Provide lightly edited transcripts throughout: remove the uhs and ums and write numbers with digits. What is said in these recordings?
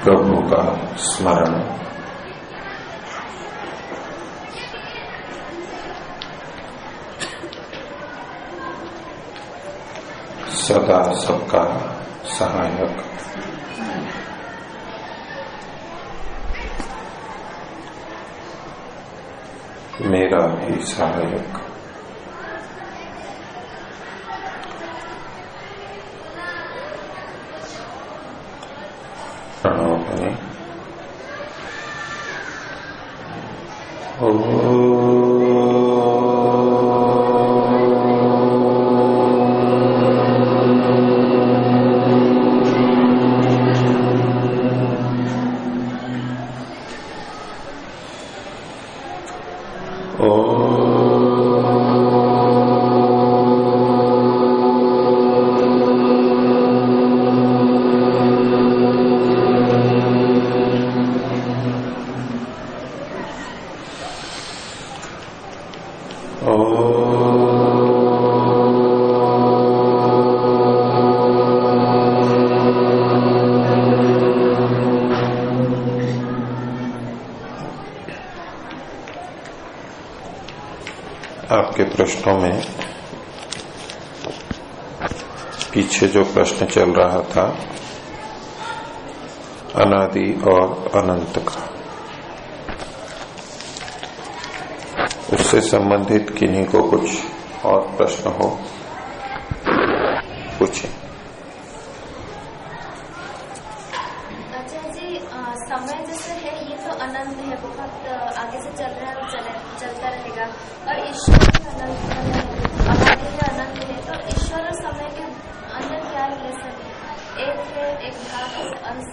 प्रभु का स्मरण। सदा सबका सहायक, मेरा भी सहायक। प्रणव करें। आपके प्रश्नों में पीछे जो प्रश्न चल रहा था अनादि और अनंत का, उससे संबंधित किन्हीं को कुछ और प्रश्न हो पूछे। अच्छा जी, समय जैसे है ये तो अनंत है, बहुत आगे से चल रहा है और चलता रहेगा। और ईश्वर अनंत अनादि है, अनंत है, तो ईश्वर और समय के अंदर क्या रिलेशन है? एक है, एक भाग है, अंश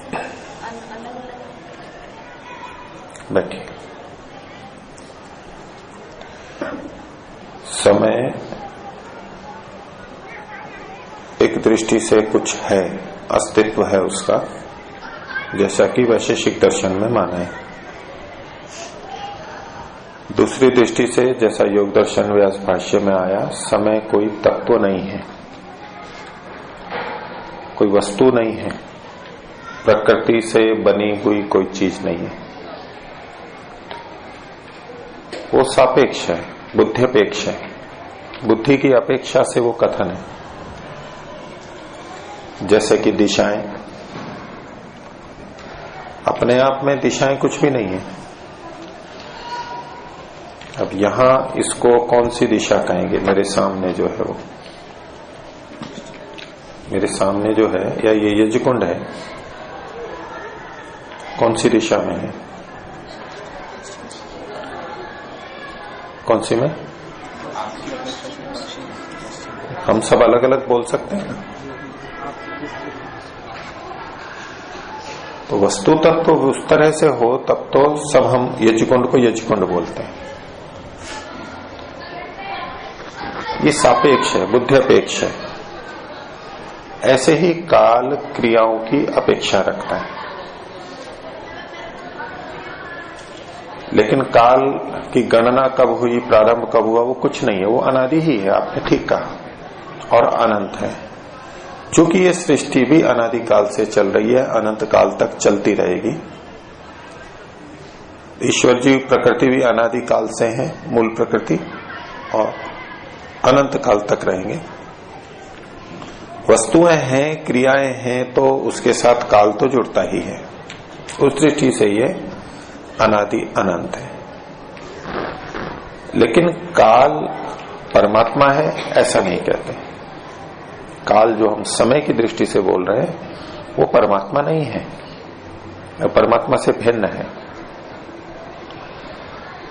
अलग अलग। बैठिए। समय एक दृष्टि से कुछ है, अस्तित्व है उसका, जैसा कि वैशेषिक दर्शन में माना है। दूसरी दृष्टि से जैसा योग दर्शन व्यास भाष्य में आया, समय कोई तत्व नहीं है, कोई वस्तु नहीं है, प्रकृति से बनी हुई कोई चीज नहीं है। वो सापेक्ष है, बुद्ध्यपेक्ष है, बुद्धि की अपेक्षा से वो कथन है। जैसे कि दिशाएं, अपने आप में दिशाएं कुछ भी नहीं है। अब यहां इसको कौन सी दिशा कहेंगे? मेरे सामने जो है वो, मेरे सामने जो है, या ये यज्ञकुंड है, कौन सी दिशा में है? कौन सी में? हम सब अलग अलग बोल सकते हैं ना। तो वस्तु तक तो उस तरह से हो तब तो सब हम यज्ञकुंड को यज्ञकुंड बोलते हैं। ये सापेक्ष है, बुद्ध्यपेक्ष है। ऐसे ही काल क्रियाओं की अपेक्षा रखता है, लेकिन काल की गणना कब हुई, प्रारंभ कब हुआ, वो कुछ नहीं है, वो अनादि ही है। आपने ठीक कहा, और अनंत है। चूंकि ये सृष्टि भी अनादि काल से चल रही है, अनंत काल तक चलती रहेगी। ईश्वर जी प्रकृति भी अनादि काल से है, मूल प्रकृति, और अनंत काल तक रहेंगे। वस्तुएं हैं, क्रियाएं हैं, तो उसके साथ काल तो जुड़ता ही है। उस दृष्टि से ये अनादि अनंत है। लेकिन काल परमात्मा है ऐसा नहीं कहते। काल जो हम समय की दृष्टि से बोल रहे हैं वो परमात्मा नहीं है, परमात्मा से भिन्न है।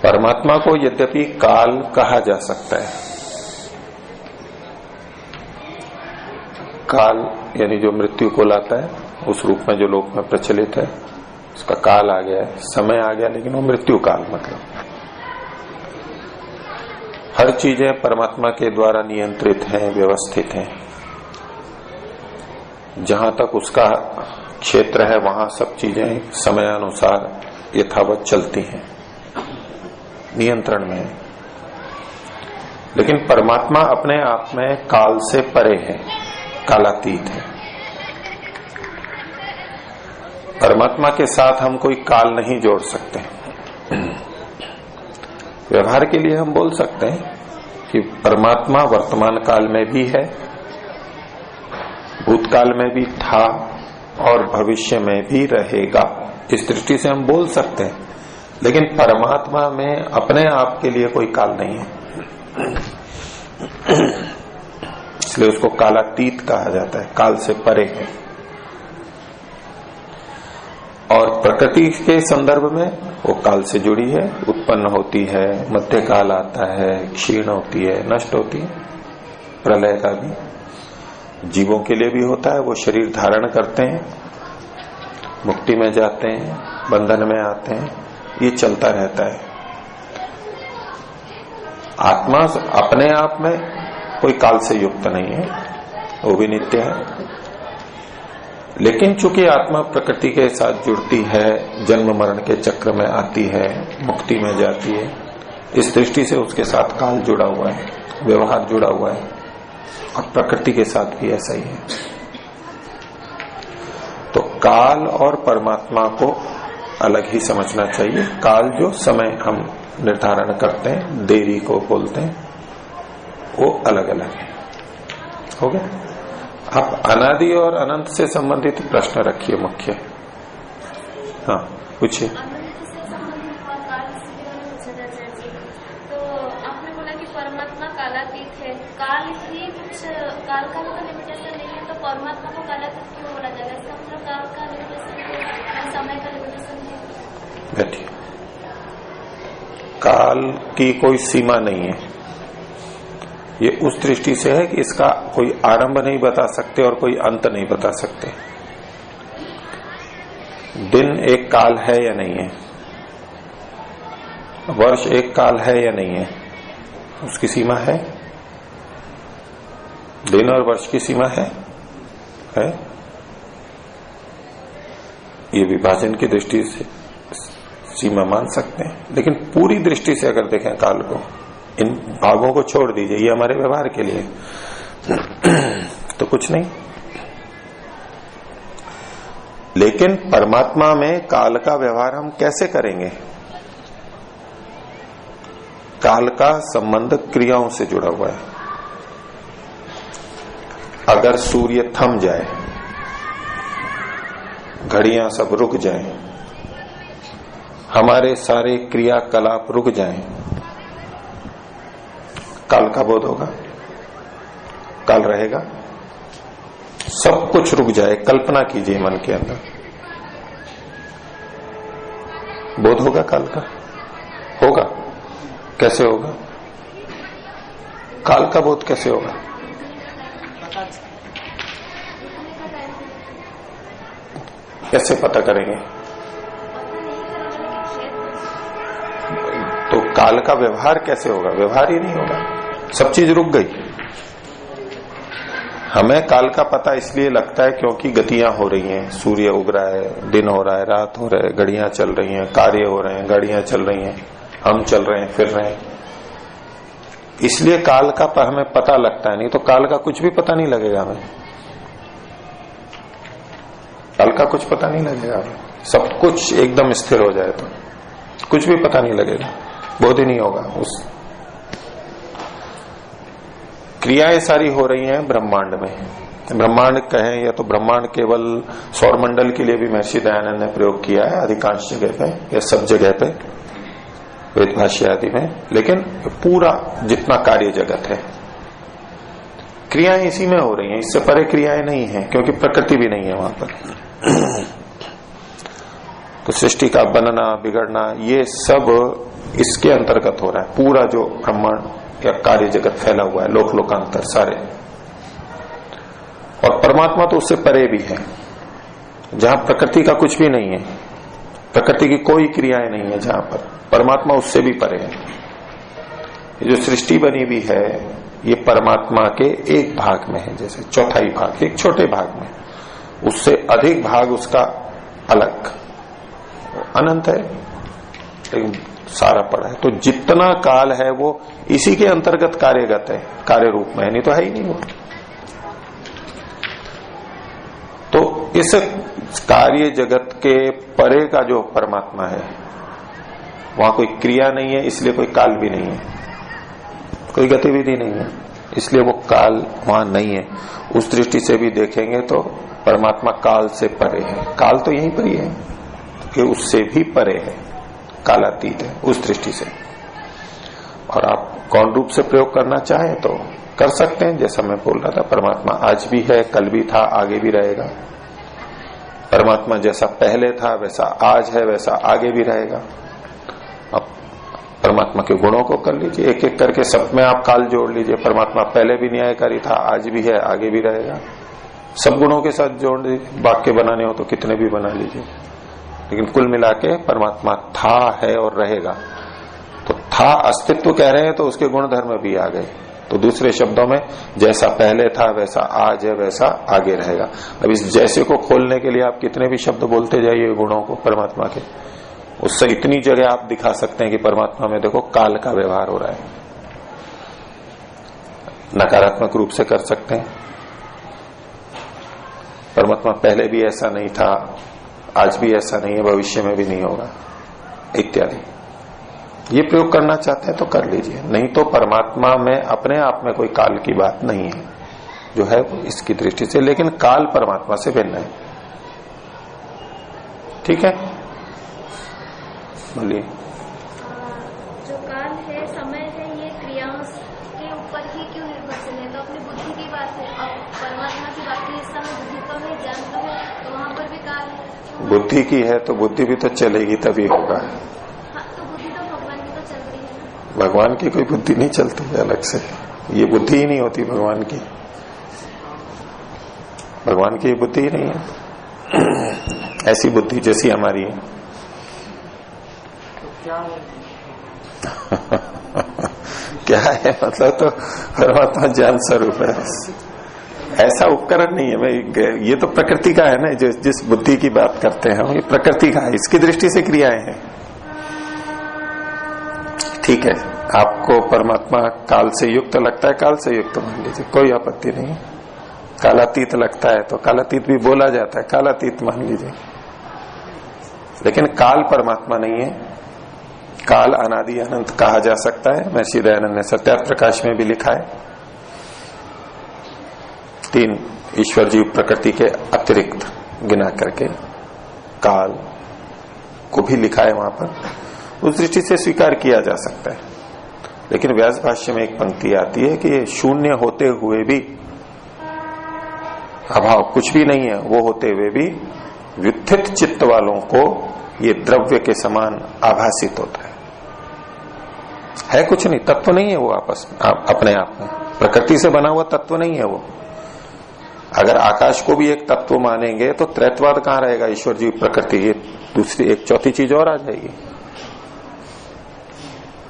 परमात्मा को यद्यपि काल कहा जा सकता है, काल यानी जो मृत्यु को लाता है, उस रूप में जो लोक में प्रचलित है उसका काल आ गया है, समय आ गया, लेकिन वो मृत्यु काल मतलब हर चीजें परमात्मा के द्वारा नियंत्रित हैं, व्यवस्थित हैं। जहां तक उसका क्षेत्र है वहां सब चीजें समयानुसार यथावत चलती हैं, नियंत्रण में है। लेकिन परमात्मा अपने आप में काल से परे है, कालातीत है। परमात्मा के साथ हम कोई काल नहीं जोड़ सकते। व्यवहार के लिए हम बोल सकते हैं कि परमात्मा वर्तमान काल में भी है, भूतकाल में भी था और भविष्य में भी रहेगा। इस दृष्टि से हम बोल सकते हैं, लेकिन परमात्मा में अपने आप के लिए कोई काल नहीं है, इसलिए उसको कालातीत कहा जाता है, काल से परे है। और प्रकृति के संदर्भ में वो काल से जुड़ी है, उत्पन्न होती है, मध्य काल आता है, क्षीण होती है, नष्ट होती है। प्रलय का भी जीवों के लिए भी होता है, वो शरीर धारण करते हैं, मुक्ति में जाते हैं, बंधन में आते हैं, ये चलता रहता है। आत्मा अपने आप में कोई काल से युक्त नहीं है, वो भी नित्य है। लेकिन चूंकि आत्मा प्रकृति के साथ जुड़ती है, जन्म मरण के चक्र में आती है, मुक्ति में जाती है, इस दृष्टि से उसके साथ काल जुड़ा हुआ है, व्यवहार जुड़ा हुआ है। और प्रकृति के साथ भी ऐसा ही है। तो काल और परमात्मा को अलग ही समझना चाहिए। काल जो समय हम निर्धारण करते हैं, देरी को बोलते हैं, वो अलग अलग है। हो गया? आप अनादि और अनंत से संबंधित प्रश्न रखिए मुख्य। हाँ, पूछिए। अनंत से संबंधित काल तो आपने बोला कि परमात्मा कालातीत है, काल ही कुछ काल का तो लिमिटेशन नहीं है, तो परमात्मा को कालातीत क्यों बोला जाएगा? इसका मतलब काल का लिमिटेशन है, समय का लिमिटेशन है। बैठिए। काल की कोई सीमा नहीं है। ये उस दृष्टि से है कि इसका कोई आरंभ नहीं बता सकते और कोई अंत नहीं बता सकते। दिन एक काल है या नहीं है, वर्ष एक काल है या नहीं है, उसकी सीमा है? दिन और वर्ष की सीमा है? ये विभाजन की दृष्टि से सीमा मान सकते हैं, लेकिन पूरी दृष्टि से अगर देखें काल को, इन भागों को छोड़ दीजिए, ये हमारे व्यवहार के लिए तो कुछ नहीं। लेकिन परमात्मा में काल का व्यवहार हम कैसे करेंगे? काल का संबंध क्रियाओं से जुड़ा हुआ है। अगर सूर्य थम जाए, घड़ियां सब रुक जाएं, हमारे सारे क्रियाकलाप रुक जाएं, काल का बोध होगा? काल रहेगा? सब कुछ रुक जाए, कल्पना कीजिए मन के अंदर, बोध होगा काल का? होगा? कैसे होगा? काल का बोध कैसे होगा? कैसे पता करेंगे? तो काल का व्यवहार कैसे होगा? व्यवहार ही नहीं होगा, सब चीज रुक गई। हमें काल का पता इसलिए लगता है क्योंकि गतियां हो रही हैं, सूर्य उग रहा है, दिन हो रहा है, रात हो रहा है, घड़ियां चल रही हैं, कार्य हो रहे हैं, गाड़ियां चल रही हैं, हम चल रहे हैं, फिर रहे हैं, इसलिए काल का हमें पता लगता है। नहीं तो काल का कुछ भी पता नहीं लगेगा हमें, काल का कुछ पता नहीं लगेगा हमें। सब कुछ एकदम स्थिर हो जाए तो कुछ भी पता नहीं लगेगा, बोध ही नहीं होगा। उस क्रियाएं सारी हो रही हैं ब्रह्मांड में, ब्रह्मांड कहें या तो ब्रह्मांड केवल सौरमंडल के लिए भी महर्षि दयानंद ने प्रयोग किया है अधिकांश जगह पे या सब जगह पे, वेद भाष्य आदि में, लेकिन पूरा जितना कार्य जगत है क्रियाएं इसी में हो रही हैं, इससे परे क्रियाएं नहीं है, क्योंकि प्रकृति भी नहीं है वहां पर। तो सृष्टि का बनना बिगड़ना ये सब इसके अंतर्गत हो रहा है, पूरा जो ब्रह्मांड या कार्य जगत फैला हुआ है, लोक लोकांतर सारे। और परमात्मा तो उससे परे भी है, जहां प्रकृति का कुछ भी नहीं है, प्रकृति की कोई क्रियाएं नहीं है, जहां पर परमात्मा उससे भी परे है। ये जो सृष्टि बनी हुई है ये परमात्मा के एक भाग में है, जैसे चौथाई भाग एक छोटे भाग में, उससे अधिक भाग उसका अलग अनंत है, लेकिन सारा पड़ा है। तो जितना काल है वो इसी के अंतर्गत कार्यगत है, कार्य रूप में है, नहीं तो है ही नहीं वो। तो इस कार्य जगत के परे का जो परमात्मा है, वहां कोई क्रिया नहीं है, इसलिए कोई काल भी नहीं है, कोई गतिविधि नहीं है, इसलिए वो काल वहां नहीं है। उस दृष्टि से भी देखेंगे तो परमात्मा काल से परे है। काल तो यहीं पर ही है कि उससे भी परे है, कालातीत है उस दृष्टि से। और आप कौन रूप से प्रयोग करना चाहें तो कर सकते हैं। जैसा मैं बोल रहा था, परमात्मा आज भी है, कल भी था, आगे भी रहेगा। परमात्मा जैसा पहले था वैसा आज है, वैसा आगे भी रहेगा। अब परमात्मा के गुणों को कर लीजिए, एक एक करके सब में आप काल जोड़ लीजिए। परमात्मा पहले भी न्यायकारी था, आज भी है, आगे भी रहेगा। सब गुणों के साथ जोड़ लीजिए। वाक्य बनाने हो तो कितने भी बना लीजिए, लेकिन कुल मिला के परमात्मा था, है और रहेगा। तो था अस्तित्व कह रहे हैं तो उसके गुण धर्म भी आ गए। तो दूसरे शब्दों में जैसा पहले था वैसा आज है, वैसा आगे रहेगा। अब इस जैसे को खोलने के लिए आप कितने भी शब्द बोलते जाइए गुणों को परमात्मा के, उससे इतनी जगह आप दिखा सकते हैं कि परमात्मा में देखो काल का व्यवहार हो रहा है। नकारात्मक रूप से कर सकते हैं, परमात्मा पहले भी ऐसा नहीं था, आज भी ऐसा नहीं है, भविष्य में भी नहीं होगा इत्यादि। ये प्रयोग करना चाहते हैं तो कर लीजिए, नहीं तो परमात्मा में अपने आप में कोई काल की बात नहीं है, जो है इसकी दृष्टि से। लेकिन काल परमात्मा से भिन्न है। ठीक है, बोलिए। जो काल है, समय है, ये क्रियाओं के ऊपर ही क्यों निर्भरशील है? तो अपनी बुद्धि की बात है, और परमात्मा की बात है, इस समय बुद्धि तो है, ज्ञान तो है, तो वहां पर भी काल है। बुद्धि की है तो बुद्धि भी तो चलेगी तभी होगा। हाँ, तो बुद्धि तो भगवान की तो चल रही है। भगवान की कोई बुद्धि नहीं चलती है अलग से, ये बुद्धि ही नहीं होती भगवान की। भगवान की बुद्धि ही नहीं है, ऐसी बुद्धि जैसी हमारी है। क्या है मतलब, तो परमात्मा ज्ञान स्वरूप है, ऐसा उपकरण नहीं है। मैं ये तो प्रकृति का है ना, जो जिस बुद्धि की बात करते हैं हम, ये प्रकृति का है, इसकी दृष्टि से क्रियाएं हैं। ठीक है, आपको परमात्मा काल से युक्त लगता है, काल से युक्त मान लीजिए, कोई आपत्ति नहीं। कालातीत लगता है तो कालातीत भी बोला जाता है, कालातीत मान लीजिए। लेकिन काल परमात्मा नहीं है। काल अनादि अनंत कहा जा सकता है। महर्षि दयानंद ने सत्यार्थ प्रकाश में भी लिखा है, 3 ईश्वर जीव प्रकृति के अतिरिक्त गिना करके काल को भी लिखा है वहां पर। उस दृष्टि से स्वीकार किया जा सकता है। लेकिन व्यास भाष्य में एक पंक्ति आती है कि शून्य होते हुए भी, अभाव कुछ भी नहीं है, वो होते हुए भी व्युत्थित चित्त वालों को ये द्रव्य के समान आभासित होता है कुछ नहीं, तत्व नहीं है वो आपस में, अपने आप में प्रकृति से बना हुआ तत्व नहीं है वो। अगर आकाश को भी एक तत्व मानेंगे तो त्रैतवाद कहां रहेगा? ईश्वर जीव प्रकृति, ये दूसरी एक चौथी चीज और आ जाएगी।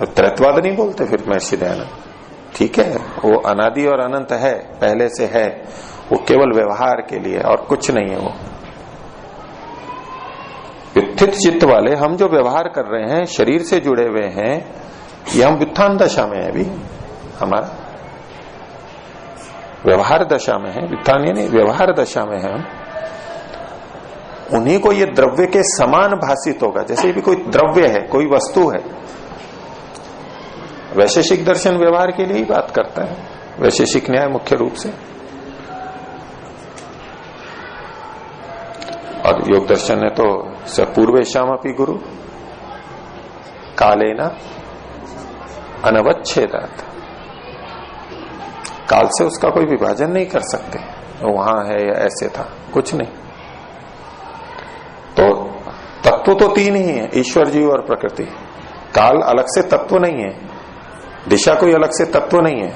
त्रैतवाद नहीं बोलते फिर महर्षि दयानंद। ठीक है, वो अनादि और अनंत है, पहले से है, वो केवल व्यवहार के लिए और कुछ नहीं है। वो व्युत्थित चित्त वाले हम जो व्यवहार कर रहे हैं, शरीर से जुड़े हुए हैं, ये हम व्युत्थान दशा में है, अभी हमारा व्यवहार दशा में है, व्युत्थान यानी व्यवहार दशा में है हम। उन्हीं को ये द्रव्य के समान भाषित होगा, जैसे भी कोई द्रव्य है, कोई वस्तु है। वैशेषिक दर्शन व्यवहार के लिए ही बात करता है, वैशेषिक न्याय मुख्य रूप से। और योग दर्शन ने तो स पूर्वेशाम अपि गुरु कालेना अनवच्छेदात्, काल से उसका कोई विभाजन नहीं कर सकते, वहां है या ऐसे था, कुछ नहीं। तो तत्व तो 3 ही है, ईश्वर जीव और प्रकृति। काल अलग से तत्व नहीं है, दिशा कोई अलग से तत्व नहीं है,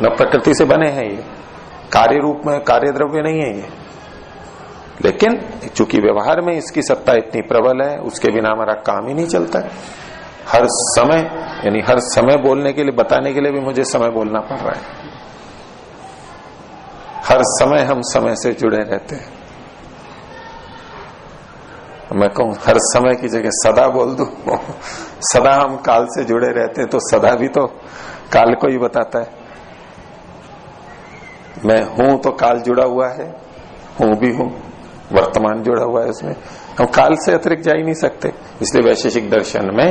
न प्रकृति से बने हैं ये, कार्य रूप में कार्य द्रव्य नहीं है ये। लेकिन चूंकि व्यवहार में इसकी सत्ता इतनी प्रबल है, उसके बिना हमारा काम ही नहीं चलता है। हर समय, यानी हर समय बोलने के लिए, बताने के लिए भी मुझे समय बोलना पड़ रहा है। हर समय हम समय से जुड़े रहते हैं। मैं कहूं हर समय की जगह सदा बोल दूं, सदा हम काल से जुड़े रहते हैं, तो सदा भी तो काल को ही बताता है। मैं हूं तो काल जुड़ा हुआ है, हूं भी हूं, वर्तमान जुड़ा हुआ है उसमें, हम काल से अतिरिक्त जा ही नहीं सकते। इसलिए वैशेषिक दर्शन में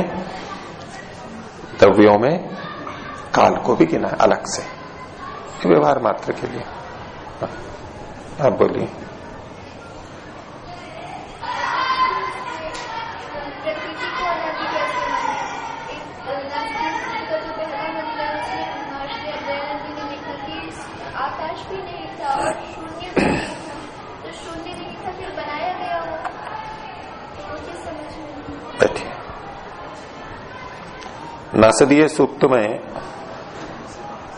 द्रव्यों में काल को भी गिना अलग से, व्यवहार मात्र के लिए। आप बोलिए। आकाश भी नहीं था और शून्य भी नहीं था, तो शून्य नहीं था फिर बनाया गया वो, मुझे समझ में। बैठिए। नासदीय सूक्त में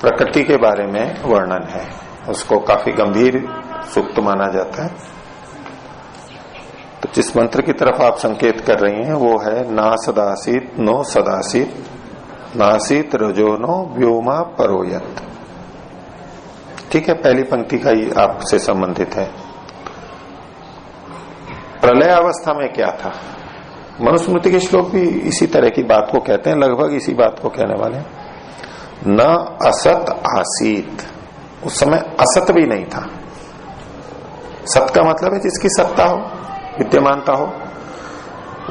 प्रकृति के बारे में वर्णन है, उसको काफी गंभीर सूक्त माना जाता है। तो जिस मंत्र की तरफ आप संकेत कर रही हैं वो है ना सदासीत नो सदासीत नासीत रजो नो व्योमा परोयत। ठीक है, पहली पंक्ति का ही आपसे संबंधित है। प्रलय अवस्था में क्या था? मनुस्मृति के श्लोक भी इसी तरह की बात को कहते हैं, लगभग इसी बात को कहने वाले हैं। न असत आसीत, उस समय असत भी नहीं था। सत का मतलब है जिसकी सत्ता हो, विद्यमानता हो।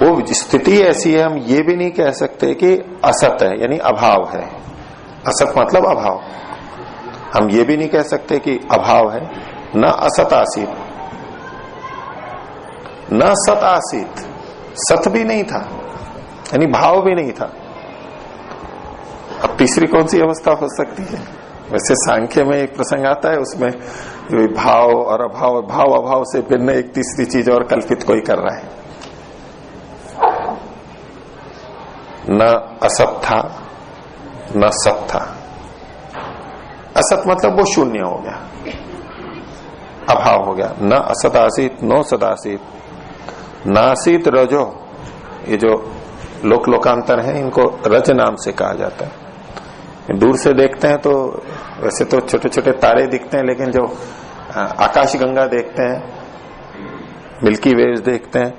वो स्थिति ऐसी है, हम ये भी नहीं कह सकते कि असत है यानी अभाव है। असत मतलब अभाव, हम ये भी नहीं कह सकते कि अभाव है। न असत आसीत, न सत आसीत, सत भी नहीं था यानी भाव भी नहीं था। अब तीसरी कौन सी अवस्था हो सकती है? वैसे सांख्य में एक प्रसंग आता है, उसमें भाव और अभाव, भाव अभाव से भिन्न एक तीसरी चीज और कल्पित कोई कर रहा है। न असत था न सत था। असत मतलब वो शून्य हो गया, अभाव हो गया। न असत आसीत नो सदासीत नासीत रजो, ये जो लोक लोकांतर है इनको रज नाम से कहा जाता है। दूर से देखते हैं तो वैसे तो छोटे छोटे तारे दिखते हैं, लेकिन जो आकाश गंगा देखते हैं, मिल्की वेव्स देखते हैं,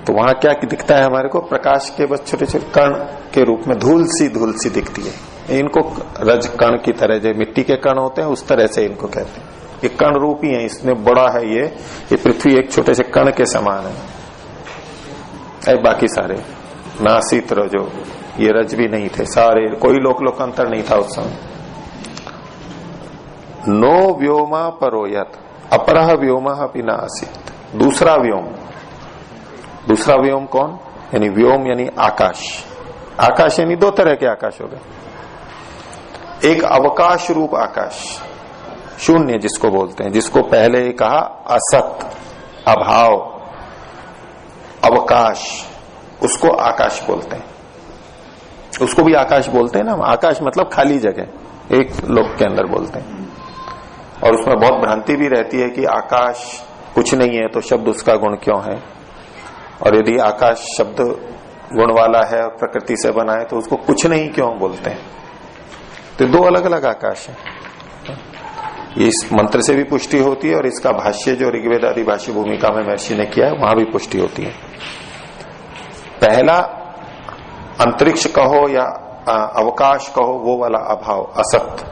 तो वहां क्या दिखता है हमारे को? प्रकाश के बस छोटे छोटे कण के रूप में धूल सी दिखती है। इनको रज कण की तरह, जो मिट्टी के कण होते हैं उस तरह से इनको कहते हैं। ये कण रूप ही है, इसमें बड़ा है ये पृथ्वी एक छोटे से कण के समान है। बाकी सारे नासीत रजो, ये रज भी नहीं थे सारे, कोई लोक लोकांतर नहीं था उस समय। नो व्योमा परोयत अपरह व्योमा अपि न आसीत। दूसरा व्योम, दूसरा व्योम कौन? यानी व्योम यानी आकाश। आकाश यानी दो तरह के आकाश हो गए। एक अवकाश रूप आकाश, शून्य जिसको बोलते हैं, जिसको पहले कहा असत, अभाव, अवकाश, उसको आकाश बोलते हैं। उसको भी आकाश बोलते हैं ना। आकाश मतलब खाली जगह, एक लोक के अंदर बोलते हैं। और उसमें बहुत भ्रांति भी रहती है कि आकाश कुछ नहीं है तो शब्द उसका गुण क्यों है, और यदि आकाश शब्द गुण वाला है और प्रकृति से बना है तो उसको कुछ नहीं क्यों बोलते हैं। तो दो अलग अलग आकाश है। ये इस मंत्र से भी पुष्टि होती है और इसका भाष्य जो ऋग्वेद आदि भाष्य भूमिका में महर्षि ने किया है वहां भी पुष्टि होती है। पहला अंतरिक्ष कहो या अवकाश कहो, वो वाला अभाव असत,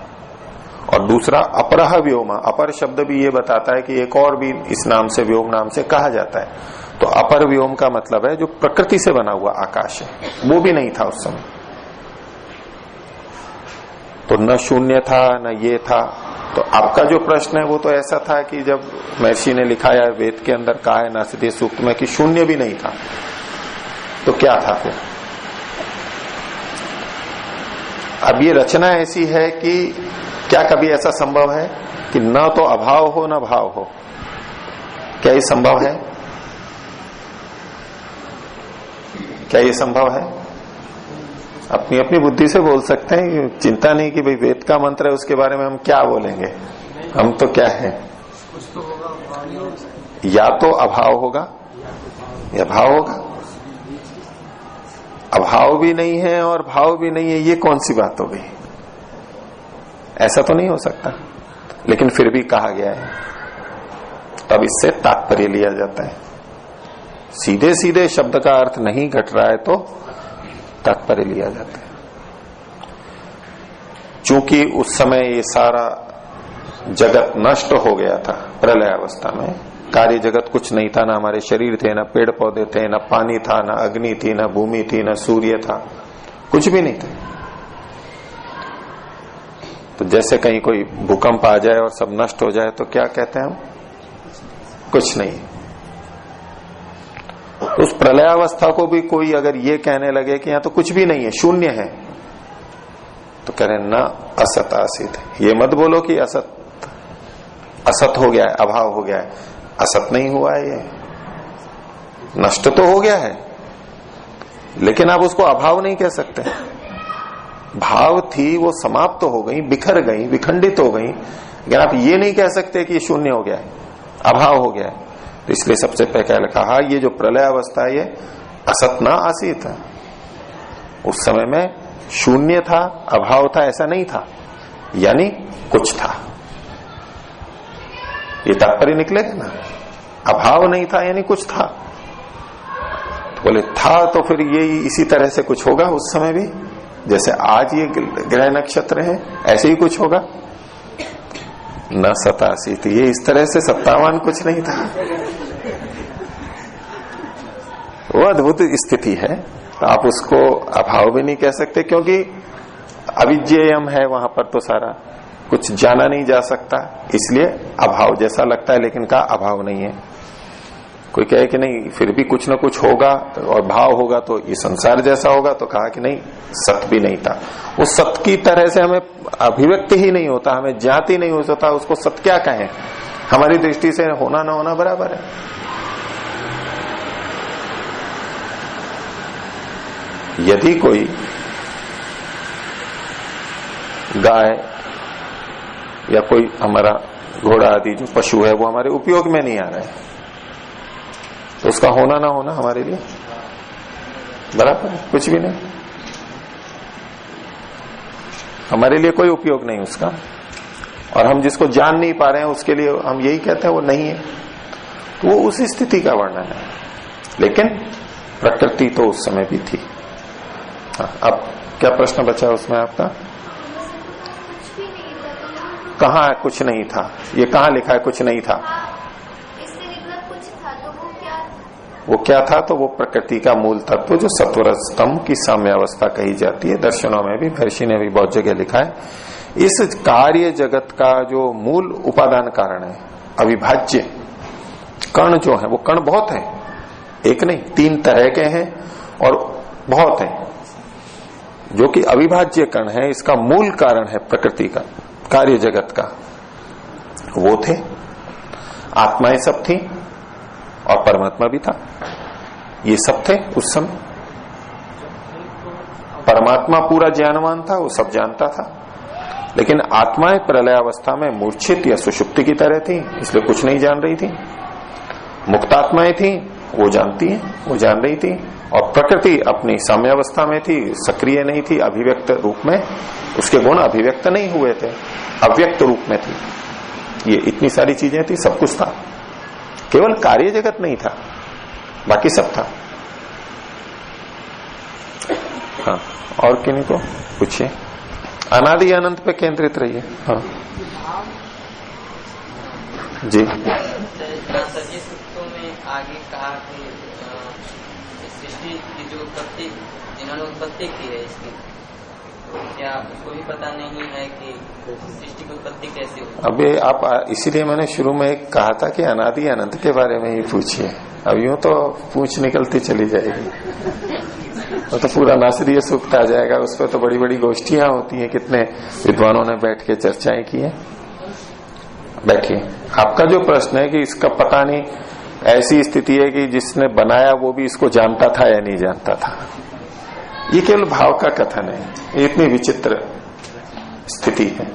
और दूसरा अपरह व्योमा। अपर शब्द भी ये बताता है कि एक और भी इस नाम से, व्योम नाम से कहा जाता है। तो अपर व्योम का मतलब है जो प्रकृति से बना हुआ आकाश है, वो भी नहीं था उस समय। तो न शून्य था न ये था। तो आपका जो प्रश्न है वो तो ऐसा था कि जब महर्षि ने लिखा है, वेद के अंदर कहा है नासदीय सूक्त में कि शून्य भी नहीं था, तो क्या था फिर? अब ये रचना ऐसी है कि क्या कभी ऐसा संभव है कि न तो अभाव हो न भाव हो? क्या ये संभव है? क्या ये संभव है? अपनी अपनी बुद्धि से बोल सकते हैं, चिंता नहीं कि भाई वेद का मंत्र है उसके बारे में हम क्या बोलेंगे। हम तो क्या है, या तो अभाव होगा या भाव होगा। अभाव भी नहीं है और भाव भी नहीं है, ये कौन सी बात हो गई? ऐसा तो नहीं हो सकता, लेकिन फिर भी कहा गया है। तब इससे तात्पर्य लिया जाता है। सीधे सीधे शब्द का अर्थ नहीं घट रहा है तो तात्पर्य लिया जाता है। चूंकि उस समय ये सारा जगत नष्ट हो गया था प्रलय अवस्था में, कार्य जगत कुछ नहीं था, ना हमारे शरीर थे, ना पेड़ पौधे थे, ना पानी था, ना अग्नि थी, ना भूमि थी, ना सूर्य था, कुछ भी नहीं था। तो जैसे कहीं कोई भूकंप आ जाए और सब नष्ट हो जाए तो क्या कहते हैं हम? कुछ नहीं। तो उस प्रलयावस्था को भी कोई अगर ये कहने लगे कि यहां तो कुछ भी नहीं है, शून्य है, तो कह रहे न असत आसित। ये मत बोलो कि असत असत हो गया है, अभाव हो गया है। असत नहीं हुआ है, ये नष्ट तो हो गया है, लेकिन आप उसको अभाव नहीं कह सकते। भाव थी वो समाप्त तो हो गई, बिखर गई, विखंडित हो गई, लेकिन आप ये नहीं कह सकते कि ये शून्य हो गया है, अभाव हो गया है। तो इसलिए सबसे पहले कहा ये जो प्रलय अवस्था है ये असत न आसित है। उस समय में शून्य था, अभाव था, ऐसा नहीं था, यानी कुछ था। ये तात्पर्य निकलेगा ना, अभाव नहीं था यानी कुछ था। तो बोले था तो फिर ये इसी तरह से कुछ होगा उस समय भी, जैसे आज ये ग्रह नक्षत्र है ऐसे ही कुछ होगा। न सतासीत, ये इस तरह से सत्तावान कुछ नहीं था। वो अद्भुत स्थिति है, तो आप उसको अभाव भी नहीं कह सकते, क्योंकि अविज्ञेयम है वहां पर, तो सारा कुछ जाना नहीं जा सकता, इसलिए अभाव जैसा लगता है, लेकिन का अभाव नहीं है। कोई कहे कि नहीं फिर भी कुछ ना कुछ होगा और भाव होगा तो ये संसार जैसा होगा, तो कहा कि नहीं, सत भी नहीं था। वो सत की तरह से हमें अभिव्यक्ति ही नहीं होता, हमें ज्ञात ही नहीं हो सकता, उसको सत क्या कहें? हमारी दृष्टि से होना ना होना बराबर है। यदि कोई गाय या कोई हमारा घोड़ा आदि जो पशु है वो हमारे उपयोग में नहीं आ रहा है, तो उसका होना ना होना हमारे लिए बराबर है, कुछ भी नहीं, हमारे लिए कोई उपयोग नहीं उसका। और हम जिसको जान नहीं पा रहे हैं उसके लिए हम यही कहते हैं वो नहीं है, तो वो उस स्थिति का वर्णन है। लेकिन प्रकृति तो उस समय भी थी। अब क्या प्रश्न बचा उसमें आपका? कहाँ कुछ नहीं था? ये कहाँ लिखा है कुछ नहीं था? वो क्या था? तो वो प्रकृति का मूल तत्व जो सत्वर स्तंभ की साम्यावस्था कही जाती है। दर्शनों में भी, महर्षि ने भी बहुत जगह लिखा है, इस कार्य जगत का जो मूल उपादान कारण है, अविभाज्य कण जो है, वो कण बहुत है, एक नहीं, 3 तरह के हैं और बहुत है। जो कि अविभाज्य कण है, इसका मूल कारण है प्रकृति का, कार्य जगत का, वो थे। आत्माएं सब थी और परमात्मा भी था, ये सब थे उस समय। परमात्मा पूरा ज्ञानवान था, वो सब जानता था, लेकिन आत्माएं प्रलयावस्था में मूर्छित या सुषुप्ति की तरह थी, इसलिए कुछ नहीं जान रही थी। मुक्तात्माएं थी, वो जानती हैं, वो जान रही थी। और प्रकृति अपनी साम्यावस्था में थी, सक्रिय नहीं थी, अभिव्यक्त रूप में उसके गुण अभिव्यक्त नहीं हुए थे, अव्यक्त रूप में थी। ये इतनी सारी चीजें थी, सब कुछ था, केवल कार्य जगत नहीं था, बाकी सब था। हाँ, और किन्हीं को पूछिए। अनादि अनंत पे केंद्रित रहिए। हाँ जी। में आगे कहा कि सृष्टि की जो उत्पत्ति, जिन्होंने उत्पत्ति की है इसकी, तो क्या उसको भी पता नहीं है कि सृष्टि की उत्पत्ति कैसे हुई? अभी आप, इसीलिए मैंने शुरू में एक कहा था कि अनादि अनंत के बारे में ही पूछिए। अब यूं तो पूछ निकलती चली जाएगी, तो पूरा नासरीय सूक्त आ जाएगा, उस पर तो बड़ी बड़ी गोष्ठियां होती हैं, कितने विद्वानों ने बैठ के चर्चाएं की है। बैठिए। आपका जो प्रश्न है कि इसका पता नहीं, ऐसी स्थिति है कि जिसने बनाया वो भी इसको जानता था या नहीं जानता था, ये केवल भाव का कथन है। ये इतनी विचित्र स्थिति है,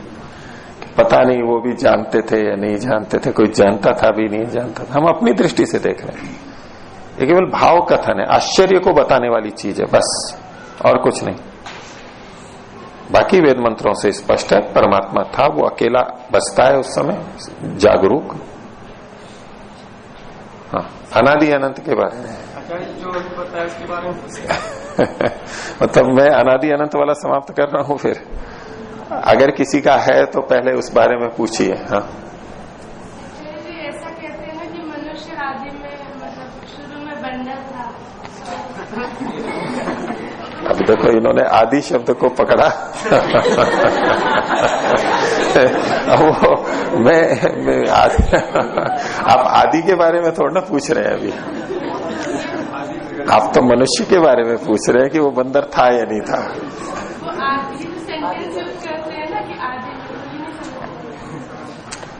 पता नहीं वो भी जानते थे या नहीं जानते थे, कोई जानता था भी नहीं जानता था, हम अपनी दृष्टि से देख रहे हैं। ये केवल भाव कथन है, आश्चर्य को बताने वाली चीज है, बस, और कुछ नहीं। बाकी वेद मंत्रों से स्पष्ट है, परमात्मा था, वो अकेला बसता है उस समय, जागरूक। हाँ, अनादि अनंत के बारे में जो पता है उसके बारे में मतलब मैं अनादि अनंत वाला समाप्त कर रहा हूं, फिर अगर किसी का है तो पहले उस बारे में पूछिए। हाँ, ऐसा कहते हैं कि आदि में मतलब शुरू में बंडल था। अब देखो इन्होंने आदि शब्द को पकड़ा। अब वो मैं आप आदि के बारे में थोड़ा ना पूछ रहे हैं अभी, आप तो मनुष्य के बारे में पूछ रहे हैं कि वो बंदर था या नहीं था।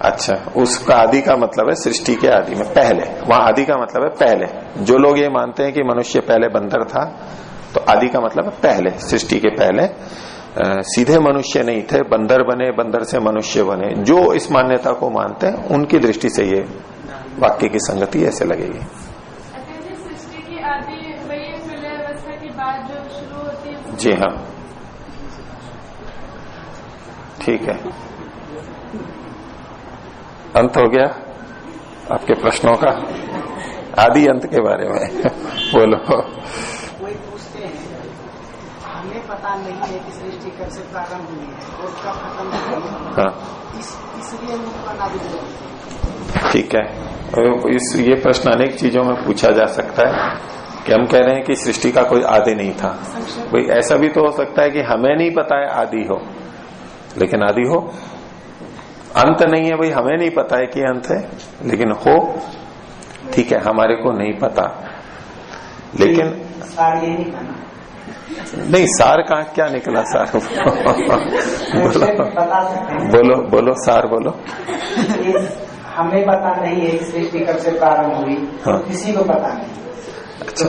अच्छा, उसका आदि का मतलब है सृष्टि के आदि में पहले, वहां आदि का मतलब है पहले। जो लोग ये मानते हैं कि मनुष्य पहले बंदर था, तो आदि का मतलब है पहले, सृष्टि के पहले सीधे मनुष्य नहीं थे, बंदर बने, बंदर से मनुष्य बने। जो इस मान्यता को मानते हैं उनकी दृष्टि से ये वाक्य की संगति ऐसे लगेगी। सृष्टि की आदि वही प्रलय अवस्था की बात जो शुरू होती है। जी हाँ, ठीक है। अंत हो गया आपके प्रश्नों का, आदि अंत के बारे में बोलो। कोई पूछते हैं हमें पता नहीं है कि सृष्टि कब से प्रारंभ हुई है और कब खत्म हुई है। हाँ, इसलिए उनको अनादि बोलते हैं। ठीक है। ये प्रश्न अनेक चीजों में पूछा जा सकता है कि हम कह रहे हैं कि सृष्टि का कोई आदि नहीं था। भाई ऐसा भी तो हो सकता है कि हमें नहीं पता है आदि हो, लेकिन आदि हो। अंत नहीं है भाई, हमें नहीं पता है कि अंत है, लेकिन हो, ठीक है, हमारे को नहीं पता। लेकिन सार ये नहीं कहना, नहीं, सार कहाँ क्या निकला सार? बता सकते हैं। बोलो बोलो, सार बोलो। हमें पता नहीं है कि सृष्टि कब से प्रारंभ हुई, हाँ। किसी को पता नहीं। अच्छा,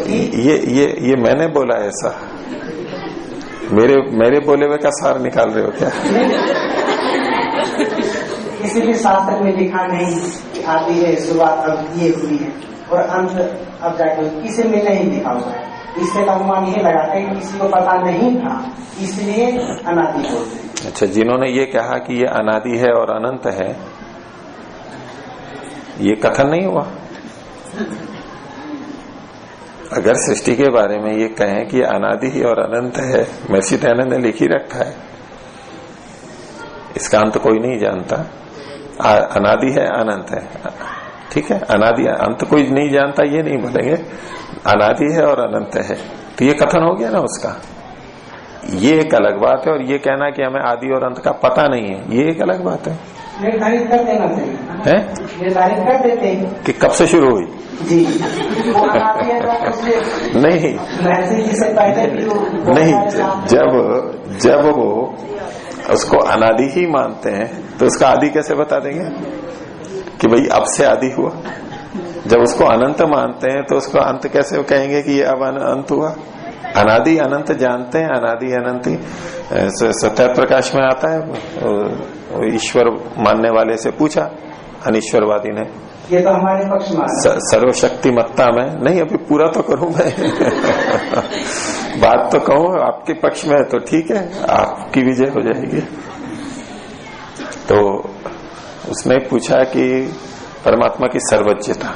ये मैंने बोला ऐसा? मेरे बोले हुए का सार निकाल रहे हो क्या? किसी भी शास्त्र में लिखा नहीं कि आदि है, शुरुआत अब ये हुई है और अंत अब जाके किसी में नहीं लिखा हुआ है। इससे अनुमान ये लगाते हैं कि किसी को पता नहीं था, इसलिए अनादि बोलते हैं। अच्छा, जिन्होंने ये कहा कि ये अनादि है और अनंत है, ये कथन नहीं हुआ? अगर सृष्टि के बारे में ये कहें कि अनादि और अनंत है, महर्षि दयानंद ने लिख ही रखा है, इसका अंत कोई नहीं जानता। अनादि है, अनंत है, ठीक है। अनादि अंत कोई नहीं जानता ये नहीं बोलेंगे, अनादि है और अनंत है, तो ये कथन हो गया ना उसका। ये एक अलग बात है, और ये कहना कि हमें आदि और अंत का पता नहीं है, ये एक अलग बात है। निर्धारित कर देना चाहिए है? निर्धारित कर देते हैं कि कब से शुरू हुई? जी, वो अनादि है तो उसमें नहीं, महर्षि जी से पहले भी नहीं, जब वो उसको अनादि ही मानते हैं तो उसका आदि कैसे बता देंगे कि भाई अब से आदि हुआ? जब उसको अनंत मानते हैं तो उसको अंत कैसे कहेंगे कि ये अब अंत हुआ? अनादि अनंत जानते हैं, अनादि अनंत सत्य प्रकाश में आता है। ईश्वर मानने वाले से पूछा अनिश्वरवादी ने, ये तो हमारे पक्ष में सर्वशक्तिमत्ता में नहीं, अभी पूरा तो करूं मैं। बात तो कहूं, आपके पक्ष में तो ठीक है, आपकी विजय हो जाएगी। तो उसने पूछा कि परमात्मा की सर्वज्ञता,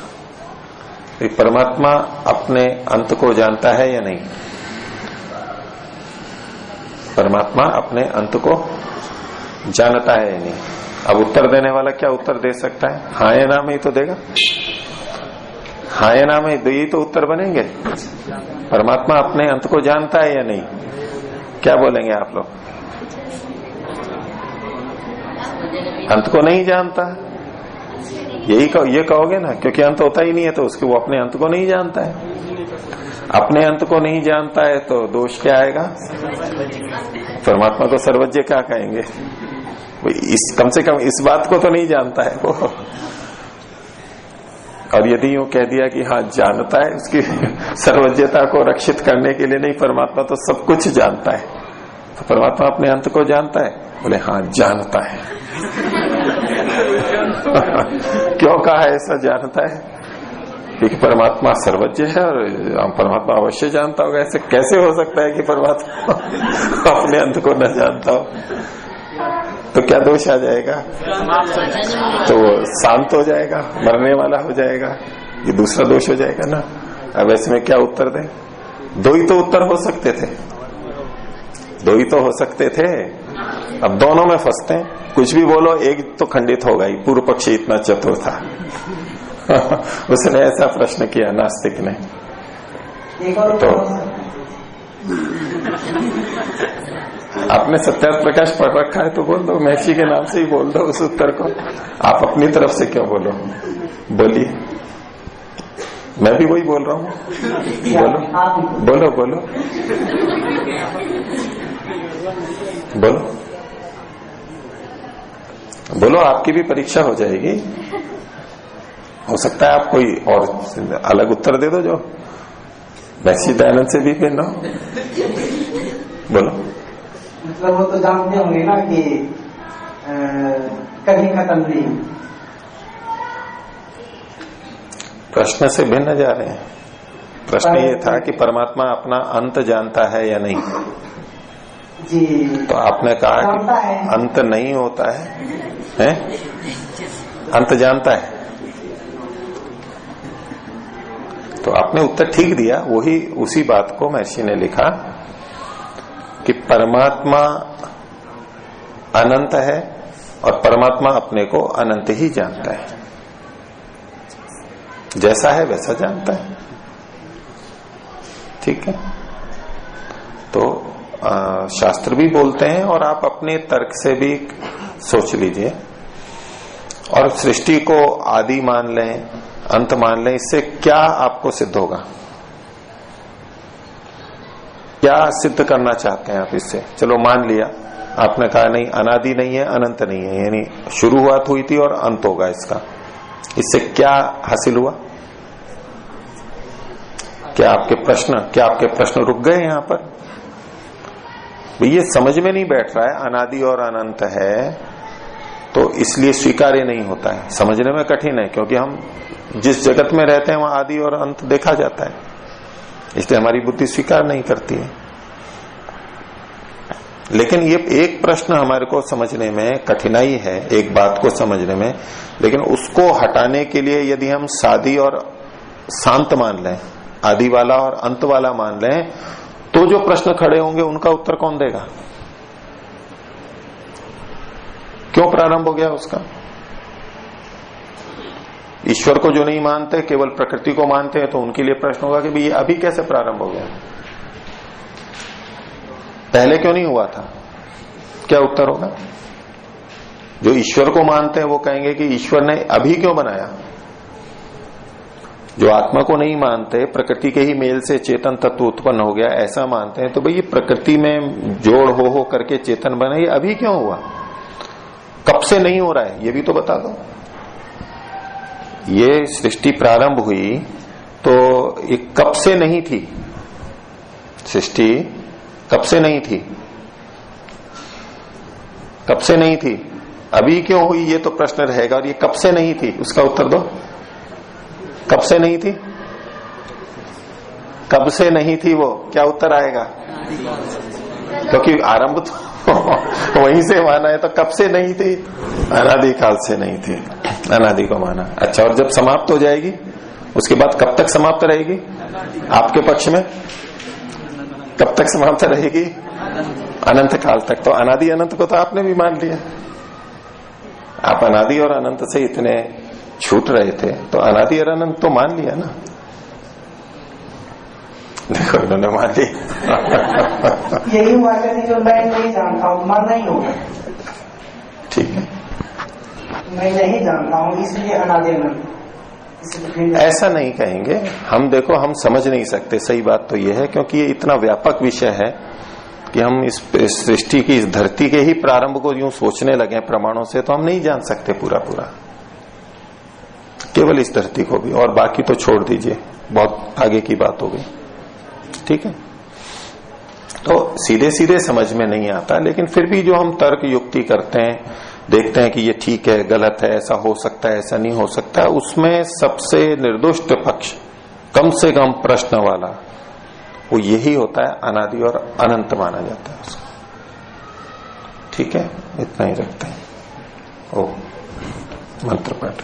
परमात्मा अपने अंत को जानता है या नहीं? परमात्मा अपने अंत को जानता है या नहीं? अब उत्तर देने वाला क्या उत्तर दे सकता है? हाँ या ना में ही तो देगा। हाँ या ना में यही तो उत्तर बनेंगे। परमात्मा अपने अंत को जानता है या नहीं? क्या बोलेंगे आप लोग? अंत को नहीं जानता, ये कहोगे ना, क्योंकि अंत होता ही नहीं है, तो उसके वो अपने अंत को नहीं जानता है। अपने अंत को नहीं जानता है तो दोष क्या आएगा? परमात्मा को सर्वज्ञ क्या कहेंगे? कम से कम इस बात को तो नहीं जानता है वो। और यदि यूं कह दिया कि हाँ जानता है, उसकी सर्वज्ञता को रक्षित करने के लिए नहीं, परमात्मा तो सब कुछ जानता है, तो परमात्मा अपने अंत को जानता है? बोले हाँ जानता है। क्यों कहा ऐसा जानता है? क्योंकि परमात्मा सर्वज्ञ है और परमात्मा अवश्य जानता होगा। ऐसे कैसे हो सकता है कि परमात्मा अपने अंत को न जानता हो? तो क्या दोष आ जाएगा? तो शांत हो जाएगा, मरने वाला हो जाएगा, ये दूसरा दोष हो जाएगा ना। अब ऐसे में क्या उत्तर दें? दो ही तो उत्तर हो सकते थे, दो ही तो हो सकते थे। अब दोनों में फंसते हैं, कुछ भी बोलो एक तो खंडित होगा ही। पूर्व पक्षी इतना चतुर था। उसने ऐसा प्रश्न किया नास्तिक ने। एक और तो आपने सत्यार्थ प्रकाश पढ़ रखा है तो बोल दो, महर्षि के नाम से ही बोल दो उस उत्तर को। आप अपनी तरफ से क्यों बोलो, बोलिए। मैं भी वही बोल रहा हूँ, बोलो बोलो बोलो बोलो बोलो, आपकी भी परीक्षा हो जाएगी। हो सकता है आप कोई और अलग उत्तर दे दो जो महर्षि दयानंद से भी भिन्न हो। बोलो। मतलब वो तो जानते होंगे ना कि कभी खत्म नहीं। प्रश्न से भिन्न जा रहे हैं। प्रश्न ये था कि परमात्मा अपना अंत जानता है या नहीं। जी। तो आपने कहा जानता कि है। अंत नहीं होता है? अंत जानता है। तो आपने उत्तर ठीक दिया। वही उसी बात को महर्षि ने लिखा कि परमात्मा अनंत है और परमात्मा अपने को अनंत ही जानता है, जैसा है वैसा जानता है। ठीक है। तो शास्त्र भी बोलते हैं और आप अपने तर्क से भी सोच लीजिए। और सृष्टि को आदि मान लें, अंत मान लें, इससे क्या आपको सिद्ध होगा? क्या सिद्ध करना चाहते हैं आप इससे? चलो मान लिया, आपने कहा नहीं अनादि नहीं है, अनंत नहीं है, यानी शुरुआत हुई थी और अंत होगा इसका। इससे क्या हासिल हुआ? क्या आपके प्रश्न रुक गए यहां पर? ये समझ में नहीं बैठ रहा है अनादि और अनंत है तो इसलिए स्वीकार्य नहीं होता है, समझने में कठिन है, क्योंकि हम जिस जगत में रहते हैं वहां आदि और अंत देखा जाता है, इसलिए हमारी बुद्धि स्वीकार नहीं करती है। लेकिन ये एक प्रश्न हमारे को समझने में कठिनाई है, एक बात को समझने में, लेकिन उसको हटाने के लिए यदि हम सादी और शांत मान लें, आदि वाला और अंत वाला मान लें, तो जो प्रश्न खड़े होंगे उनका उत्तर कौन देगा? क्यों प्रारंभ हो गया उसका? ईश्वर को जो नहीं मानते, केवल प्रकृति को मानते हैं, तो उनके लिए प्रश्न होगा कि भाई ये अभी कैसे प्रारंभ हो गया, पहले क्यों नहीं हुआ था? क्या उत्तर होगा? जो ईश्वर को मानते हैं वो कहेंगे कि ईश्वर ने अभी क्यों बनाया। जो आत्मा को नहीं मानते, प्रकृति के ही मेल से चेतन तत्व उत्पन्न हो गया ऐसा मानते हैं, तो भाई ये प्रकृति में जोड़ हो करके चेतन बना, ये अभी क्यों हुआ, कब से नहीं हो रहा है, ये भी तो बता दो। ये सृष्टि प्रारंभ हुई तो ये कब से नहीं थी? सृष्टि कब से नहीं थी? कब से नहीं थी? अभी क्यों हुई ये तो प्रश्न रहेगा। और ये कब से नहीं थी उसका उत्तर दो। कब से नहीं थी? कब से नहीं थी वो क्या उत्तर आएगा? क्योंकि आरंभ तो वहीं से माना है, तो कब से नहीं थी? अनादि काल से नहीं थी, अनादि को माना। अच्छा, और जब समाप्त हो जाएगी उसके बाद कब तक समाप्त रहेगी आपके पक्ष में? कब तक समाप्त रहेगी? अनंत काल तक। तो अनादि अनंत को तो आपने भी मान लिया। आप अनादि और अनंत से इतने छूट रहे थे, तो अनादि और अनंत तो मान लिया ना। देखो इन्होंने मान लिया। यही हुआ कि जो मैं नहीं जानता हूँ मानना ही होगा। ठीक है, मैं नहीं जानता हूँ इसलिए अनादि अनंत। ऐसा नहीं कहेंगे हम। देखो हम समझ नहीं सकते, सही बात तो यह है, क्योंकि ये इतना व्यापक विषय है कि हम इस सृष्टि की, इस धरती के ही प्रारंभ को यूं सोचने लगे प्रमाणों से, तो हम नहीं जान सकते पूरा पूरा, केवल इस धरती को भी, और बाकी तो छोड़ दीजिए, बहुत आगे की बात हो गई। ठीक है, तो सीधे सीधे समझ में नहीं आता, लेकिन फिर भी जो हम तर्क युक्ति करते हैं, देखते हैं कि ये ठीक है, गलत है, ऐसा हो सकता है, ऐसा नहीं हो सकता, उसमें सबसे निर्दुष्ट पक्ष, कम से कम प्रश्न वाला, वो यही होता है, अनादि और अनंत माना जाता है उसको। ठीक है, इतना ही रखते हैं। ओ मंत्र पाठ।